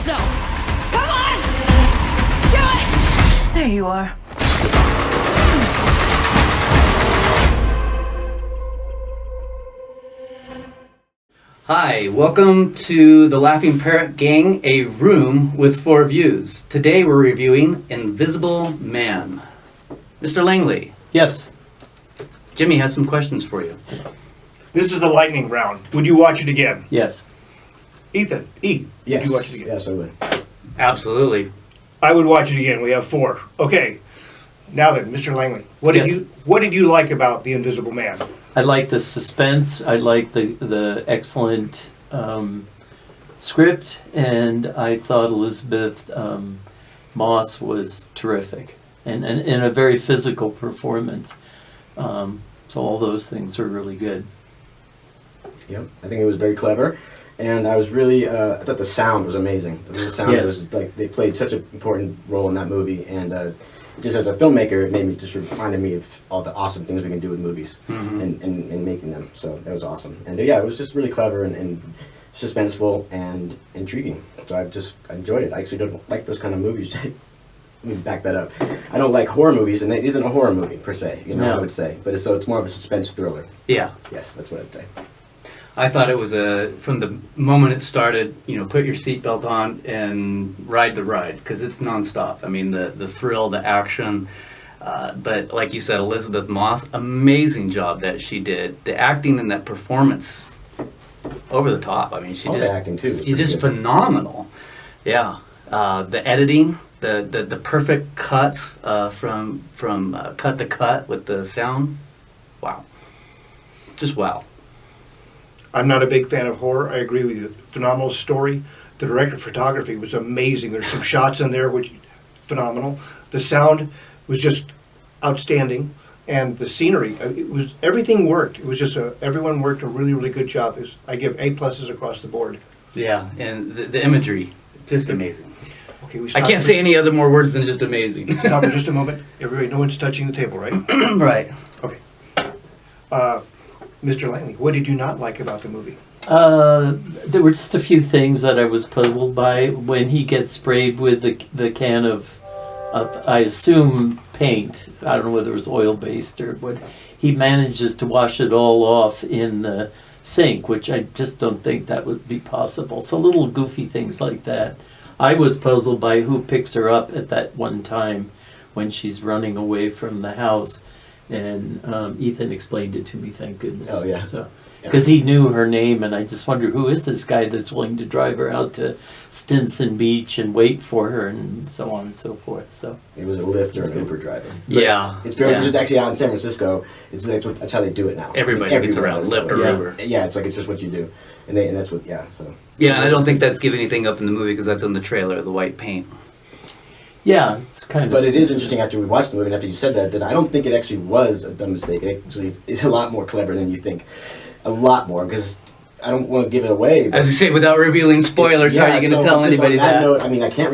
yourself! Come on! Do it! There you are. Hi, welcome to the Laughing Parrot Gang, a room with 4 views. Today we're reviewing Invisible Man. Mr. Langley. Yes. Jimmy has some questions for you. This is the lightning round. Would you watch it again? Yes. Ethan, Yes. would you watch it again? Yes, I would. Absolutely. I would watch it again. We have 4. Okay. Now then, Mr. Langley, what Yes. did you like about The Invisible Man? I like the suspense. I like the excellent script, and I thought Elizabeth Moss was terrific, and a very physical performance. So all those things are really good. Yep, I think it was very clever, and I was really, I thought the sound was amazing. The sound Yes. was like, they played such an important role in that movie, and just as a filmmaker, it made me just reminded me of all the awesome things we can do with movies and making them. So that was awesome, and yeah, it was just really clever and suspenseful and intriguing. So I enjoyed it. I actually don't like those kind of movies. Let me back that up. I don't like horror movies, and it isn't a horror movie per se. You know, No. I would say, but it's more of a suspense thriller. Yeah. Yes, that's what I'd say. I thought it was from the moment it started, put your seatbelt on and ride the ride, because it's nonstop. I mean, the thrill, the action. But like you said, Elizabeth Moss, amazing job that she did. The acting and that performance, over the top. I mean, All the acting too. was she's just pretty good. phenomenal. Yeah. The editing, the perfect cuts from cut to cut with the sound. Wow. Just wow. I'm not a big fan of horror. I agree with you. Phenomenal story. The director of photography was amazing. There's some shots in there which phenomenal. The sound was just outstanding, and the scenery. Everything worked. It was just everyone worked a really, really good job. I give A+ across the board. Yeah, and the imagery, just amazing. Okay, we I stop can't say any other more words than just amazing. Stop for just a moment. Everybody, no one's touching the table, right? Right. Okay. Mr. Langley, what did you not like about the movie? There were just a few things that I was puzzled by when he gets sprayed with the can of I assume paint. I don't know whether it was oil based or what. He manages to wash it all off in the sink, which I just don't think that would be possible. So little goofy things like that. I was puzzled by who picks her up at that one time when she's running away from the house. And Ethan explained it to me, thank goodness. Oh, yeah. So, because he knew her name, and I just wonder, who is this guy that's willing to drive her out to Stinson Beach and wait for her, and so on and so forth. So It was a Lyft or an Uber driver. Yeah. It's very, yeah. it's actually out in San Francisco. That's how they do it now. Everybody gets Everywhere around, does Lyft that. or Yeah. Uber. Yeah, it's just what you do, and that's what. Yeah, so. Yeah, and I don't think that's giving anything up in the movie because that's in the trailer, the white paint. yeah, it's kind of. But it is interesting after we watched the movie and after you said that I don't think it actually was a dumb mistake. It actually is a lot more clever than you think. A lot more, because I don't want to give it away. but As we say, without revealing spoilers, how are you going to so tell just anybody on that? that? Note, I mean, I can't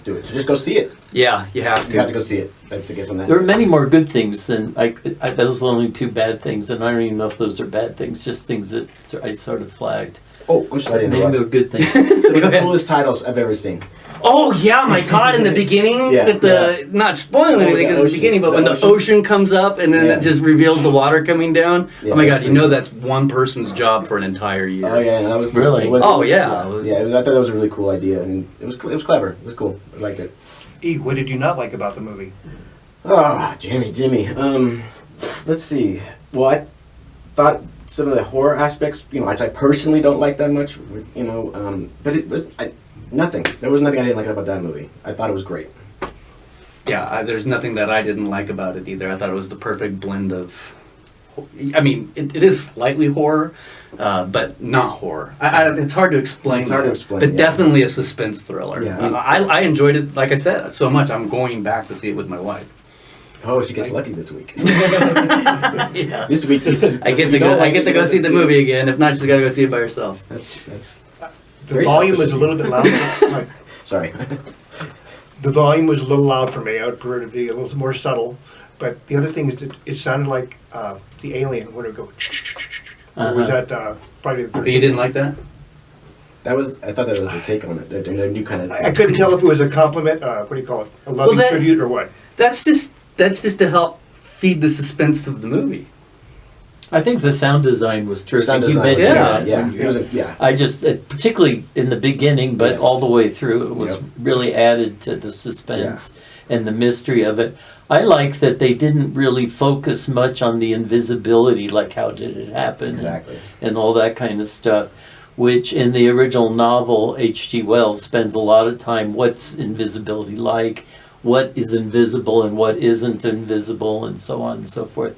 do it. So just go see it. Yeah, you have You have to to. go see it to get some of that. There are many more good things than those are only 2 bad things, and I don't even know if those are bad things. Just things that I sort of flagged. Oh, I'm sorry to Maybe interrupt. they're good things. Some of Go the ahead. coolest titles I've ever seen. Oh, yeah, my God, in the beginning, Yeah, with not spoiling Oh, anything the at the ocean. beginning, but The when the ocean. ocean comes up and then Yeah. it just reveals the water coming down. Yeah, Oh my God, that's you know pretty that's one person's job for an entire year. Oh yeah, that was Really? it was- Oh, it was- yeah. I thought that was a really cool idea, and it was clever. It was cool. I liked it. E, what did you not like about the movie? Ah, Jimmy. Let's see. Well, I thought some of the horror aspects, which I personally don't like that much, but it was nothing. There was nothing I didn't like about that movie. I thought it was great. Yeah, there's nothing that I didn't like about it either. I thought it was the perfect blend of. I mean, it is slightly horror, but not horror. It's hard to explain. It's hard to that, explain, but yeah. definitely a suspense thriller. Yeah. I enjoyed it, like I said, so much. I'm going back to see it with my wife. Oh, she gets lucky this week. Yeah. This week. I get to go see the movie again. If not, she's got to go see it by herself. That's The Very volume selfish was a of little bit loud. sorry. The volume was a little loud for me. I would prefer it to be a little more subtle. But the other thing is that it sounded like the Alien when it would go. Or was that Friday the 13th? But you didn't like that? I thought that was the take on it. Their new kind of. I couldn't tell if it was a compliment, what do you call it, a loving Well, tribute or what. That's just to help feed the suspense of the movie. I think the sound design was terrific. Sound You design, mentioned yeah, that yeah, when you- it was yeah. I just, particularly in the beginning, but Yes. all the way through, it was Yep. really added to the suspense and the mystery of it. I like that they didn't really focus much on the invisibility, like how did it happen, Exactly. and all that kind of stuff, which in the original novel, H.G. Wells spends a lot of time, what's invisibility like, what is invisible and what isn't invisible, and so on and so forth.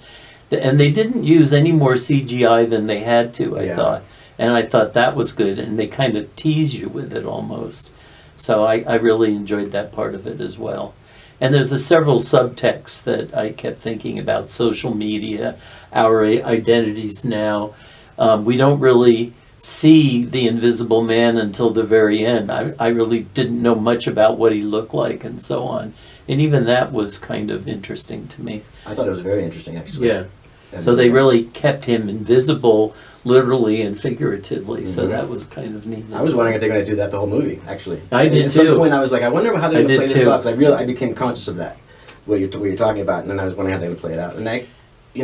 And they didn't use any more CGI than they had to, I Yeah. thought. And I thought that was good, and they kind of tease you with it almost. So I really enjoyed that part of it as well. And there's several subtexts that I kept thinking about: social media, our identities now. We don't really see the Invisible Man until the very end. I really didn't know much about what he looked like and so on. And even that was kind of interesting to me. I thought it was very interesting, actually. Yeah. And, So they really kept him invisible, literally and figuratively. So Mhm. that was kind of neat. I was wondering if they're going to do that the whole movie. Actually, I did At some too. point, I was like, I wonder how they're I going to did play this too. off. Because I became conscious of that. What you're talking about, and then I was wondering how they're going to play it out. And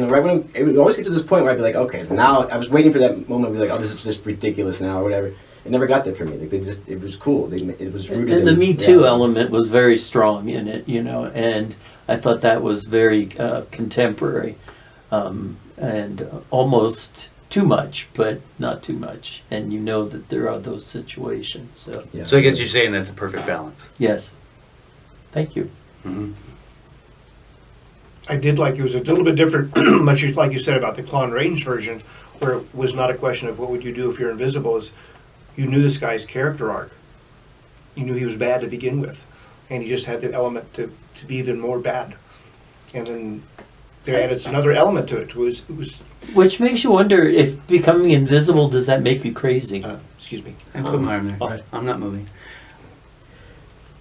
right when it would always get to this point where I'd be like, okay, so now I was waiting for that moment. To be like, oh, this is just ridiculous now, or whatever. It never got there for me. Like it was cool. It was rooted. And the in Me Too reality. element was very strong in it, and I thought that was very contemporary, and almost too much, but not too much. And you know that there are those situations. So Yeah. So I guess you're saying that's a perfect balance. yes, thank you. I did like it was a little bit different, much like you said about the Clone Range version, where it was not a question of what would you do if you're invisible, is you knew this guy's character arc. You knew he was bad to begin with, and he just had the element to be even more bad. And then they added another element to it. It was Which makes you wonder if becoming invisible, does that make you crazy? excuse me. I put my arm there. Okay. I'm not moving.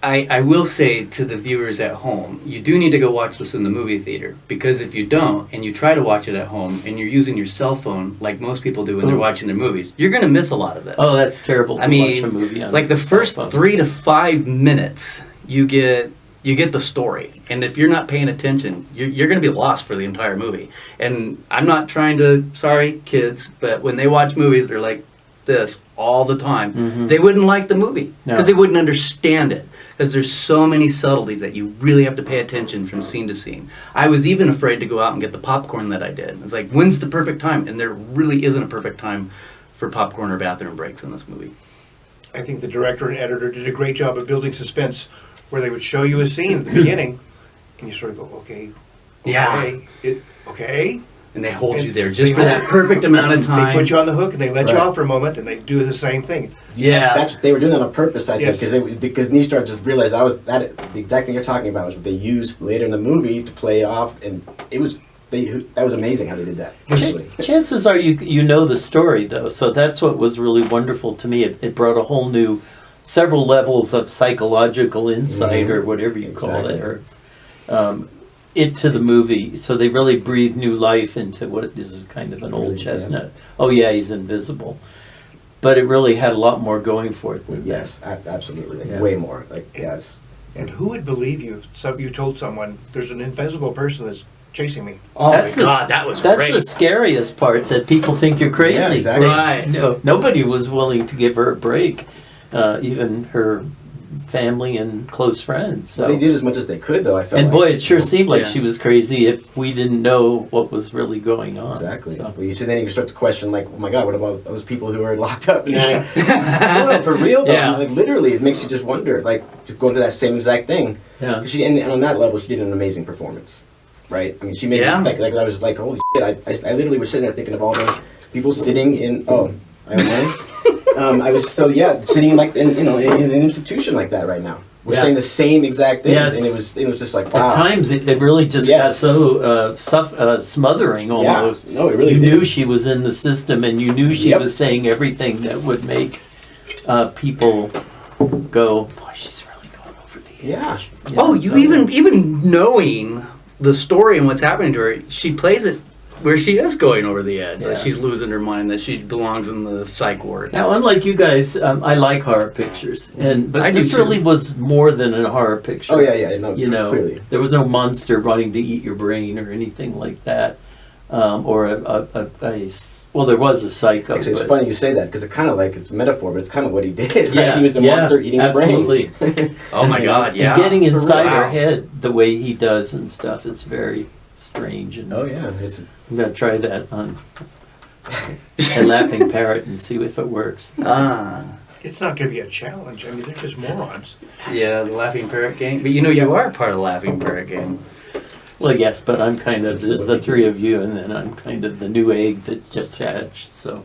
I will say to the viewers at home, you do need to go watch this in the movie theater, because if you don't and you try to watch it at home and you're using your cell phone like most people do when they're Ooh. watching their movies, you're going to miss a lot of this. Oh, that's terrible to I mean, watch a movie on like the cell first phone. 3 to 5 minutes, you get the story, and if you're not paying attention, you're going to be lost for the entire movie. And I'm not trying to, sorry kids, but when they watch movies, they're like this all the time. Mhm. They wouldn't like the movie No. because they wouldn't understand it, because there's so many subtleties that you really have to pay attention from scene to scene. I was even afraid to go out and get the popcorn that I did. It's like, when's the perfect time? And there really isn't a perfect time for popcorn or bathroom breaks in this movie. I think the director and editor did a great job of building suspense, where they would show you a scene at the beginning, and you sort of go, okay, Yeah. okay. And they hold And you there just for that perfect amount of They time. put you on the hook and they let you Right. off for a moment, and they do the same thing. Yeah. They were doing that on purpose, I Yes. think, because Nistar just realized the exact thing you're talking about was what they used later in the movie to play off, and that was amazing how they did that. Actually. Chances are you know the story, though, so that's what was really wonderful to me. It brought a whole new, several levels of psychological insight, Mhm. or whatever you call Exactly. it, or into the movie. So they really breathed new life into what is kind of an old Really, yeah. chestnut. Oh yeah, he's invisible, but it really had a lot more going for it than Yes, absolutely, like, Yeah. way more. Like, yes, And who would believe you if you told someone there's an invisible person that's chasing me? Oh That's my the- God, that was That's great. the scariest part, that people think you're crazy. Yeah, exactly. Right. No, nobody was willing to give her a break, even her family and close friends. So. they did as much as they could, though. I felt. And like, boy, it sure seemed like Yeah. she was crazy if we didn't know what was really going on. Exactly. So. Well, you see, then you start to question, like, oh my God, what about those people who are locked up? No, for real, though. Yeah. Like, literally, it makes you just wonder, like, to go into that same exact thing. Yeah. And on that level, she did an amazing performance, right? I mean, she made Yeah. me think, like, I was like, holy shit! I literally was sitting there thinking of all those people sitting in. Oh, I don't know. I was sitting in an institution like that right now. We're Yeah. saying the same exact things, Yes. and it was just like, wow. At times, it really just got Yes. so smothering almost. Yeah. No, it really you did. knew she was in the system, and you knew she Yep. was saying everything that would make people go, boy, she's really going over the edge. Yeah. Oh, so- even knowing the story and what's happening to her, she plays it where she is going over the edge. Yeah. That she's losing her mind. That she belongs in the psych ward. Now, unlike you guys, I like horror pictures, but I do this too. really was more than a horror picture. Oh yeah, no, You know, clearly. there was no monster running to eat your brain or anything like that, or well, there was a psycho. Actually, it's but- funny you say that because it's a metaphor, but it's kind of what he did. Right? Yeah, He was the yeah, monster eating a brain. absolutely. Oh my God! Yeah. And getting inside Wow. her head the way he does and stuff is very strange. And Oh yeah, I'm gonna try that on a laughing parrot and see if it works. Ah. It's not going to be a challenge. I mean, they're just morons. Yeah, the Laughing Parrot Gang. But you are part of the Laughing Parrot Gang. Well, yes, but I'm kind of This is there's what the we three do. of you, and then I'm kind of the new egg that just hatched. So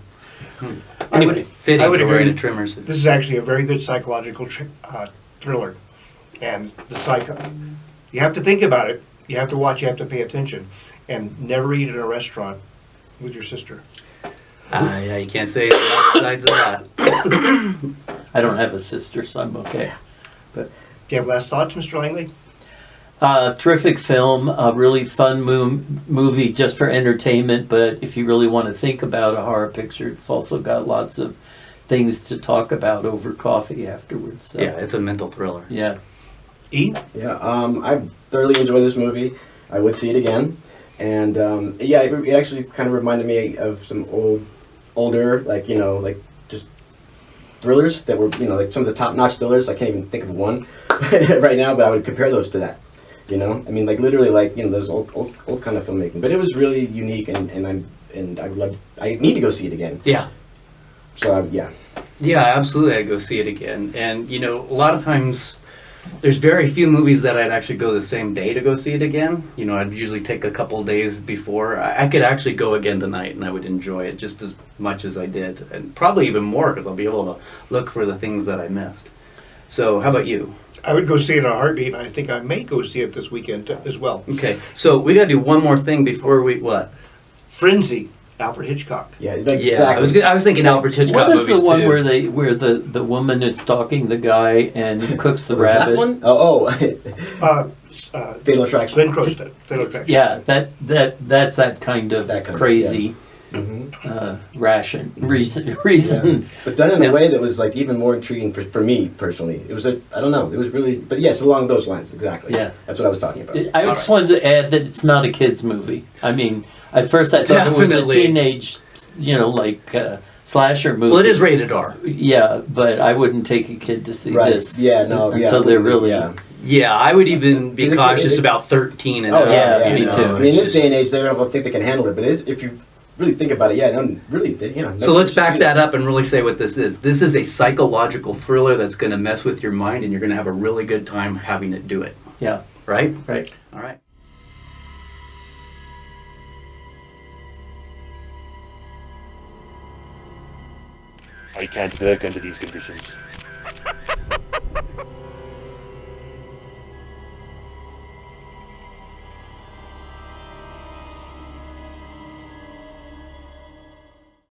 I would- anyway, Fitting I would for agree. wearing a trimmer suit. This is actually a very good psychological thriller. And the psycho, you have to think about it. You have to watch, you have to pay attention. And never eat in a restaurant with your sister. Yeah, you can't say the sides of that. I don't have a sister, so I'm okay. Do you have last thoughts, Mr. Langley? Terrific film, a really fun movie just for entertainment, but if you really want to think about a horror picture, it's also got lots of things to talk about over coffee afterwards. So, Yeah, it's a mental thriller. yeah. E? Yeah, I thoroughly enjoyed this movie. I would see it again, and yeah, it actually kind of reminded me of some older, just thrillers that were, like some of the top-notch thrillers. I can't even think of one right now, but I would compare those to that. I mean, literally, those old kind of filmmaking. But it was really unique, and I would love. I need to go see it again. Yeah. So yeah. Yeah, absolutely. I'd go see it again. And, a lot of times there's very few movies that I'd actually go the same day to go see it again. I'd usually take a couple days before. I could actually go again tonight and I would enjoy it just as much as I did. And probably even more because I'll be able to look for the things that I missed. So how about you? I would go see it in a heartbeat, and I think I may go see it this weekend as well. Okay, so we got to do one more thing before we, what? Frenzy, Alfred Hitchcock. Yeah, Yeah, exactly. I was thinking Alfred Hitchcock What is movies the one too. where the woman is stalking the guy and he cooks the That rabbit? one? Oh, Fatal Attraction. Glenn Close, Fatal Attraction. Yeah, that's that kind of That kind of, crazy Mm-hmm. reason. But done in Yeah. a way that was even more intriguing for me personally. It was I don't know. It was really, but yes, along those lines exactly. Yeah. That's what I was talking about. I just wanted to add that it's not a kids movie. I mean, at first I thought it was a Definitely. teenage, slasher movie. Well, it is rated R. Yeah, but I wouldn't take a kid to see Right. this. Yeah, no, yeah, until they're completely, really. yeah. Yeah, I would even be Is it- cautious it- about 13 and Oh up, yeah, you me know, too. I mean, in it's this day just- and age, they don't think they can handle it. But if you really think about it, yeah, no, really, So let's back that up and really say what this is. This is a psychological thriller that's going to mess with your mind, and you're going to have a really good time having it do it. Yeah, Right? right. All right. I can't work under these conditions.